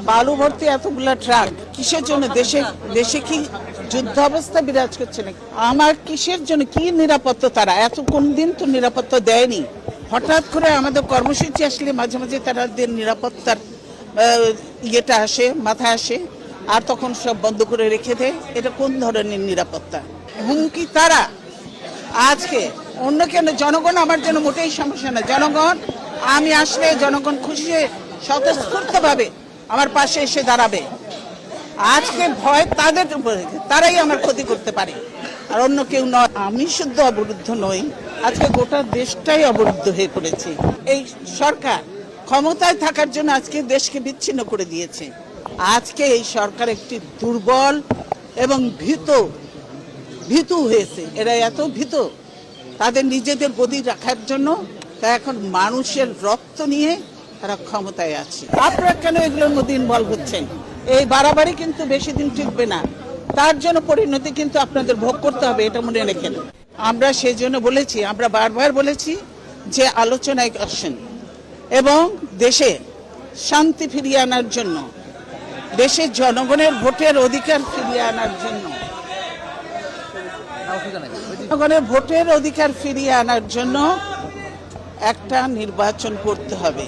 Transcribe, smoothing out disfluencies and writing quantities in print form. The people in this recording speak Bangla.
বালু ভর্তি এতগুলা ট্রাক কিসের জন্য? দেশে দেশে কি যুদ্ধ অবস্থা বিরাজ করছে নাকি? আমার কিসের জন্য, কি নিরাপত্তা? তারা এত কোন দিন তো নিরাপত্তা দেয়নি। হঠাৎ করে আমাদের কর্মসূচি আসলে মাঝে মাঝে তাদের নিরাপত্তার ইয়েটা আসে, মাথায় আসে, আর তখন সব বন্ধ করে রেখে দেয়। এটা কোন ধরনের নিরাপত্তা? হুমকি তারা। আজকে অন্য কেন, জনগণ আমার জন্য মোটেই সমস্যা না। জনগণ, আমি আসলে জনগণ খুশি হয়ে স্বতঃস্ফূর্তভাবে আমার পাশে এসে দাঁড়াবে। আজকে ভয় তাদের উপরে, তারাই আমার ক্ষতি করতে পারে, আর অন্য কেউ নয়। আমি শুদ্ধ অবরুদ্ধ নই, আজকে গোটা দেশটাই অবরুদ্ধ হয়ে পড়েছে। এই সরকার ক্ষমতায় থাকার জন্য আজকে দেশকে বিচ্ছিন্ন করে দিয়েছে। আজকে এই সরকার একটি দুর্বল এবং ভীতু হয়েছে। এরা এত ভীত তাদের নিজেদের গদি রাখার জন্য, তা এখন মানুষের রক্ত নিয়ে তারা ক্ষমতায় আছে। আপনারা কেন এগুলোর মধ্যে ইনভলভ হচ্ছেন? এই বাড়াবাড়ি কিন্তু বেশি দিন টিকবে না। তার জন্য পরিণতি কিন্তু আপনাদের ভোগ করতে হবে, এটা মনে রেখেন। আমরা সেই জন্য বলেছি, আমরা বারবার বলেছি যে আলোচনায় আসেন এবং দেশে শান্তি ফিরিয়ে আনার জন্য, দেশের জনগণের ভোটের অধিকার ফিরিয়ে আনার জন্য, জনগণের ভোটের অধিকার ফিরিয়ে আনার জন্য একটা নির্বাচন করতে হবে।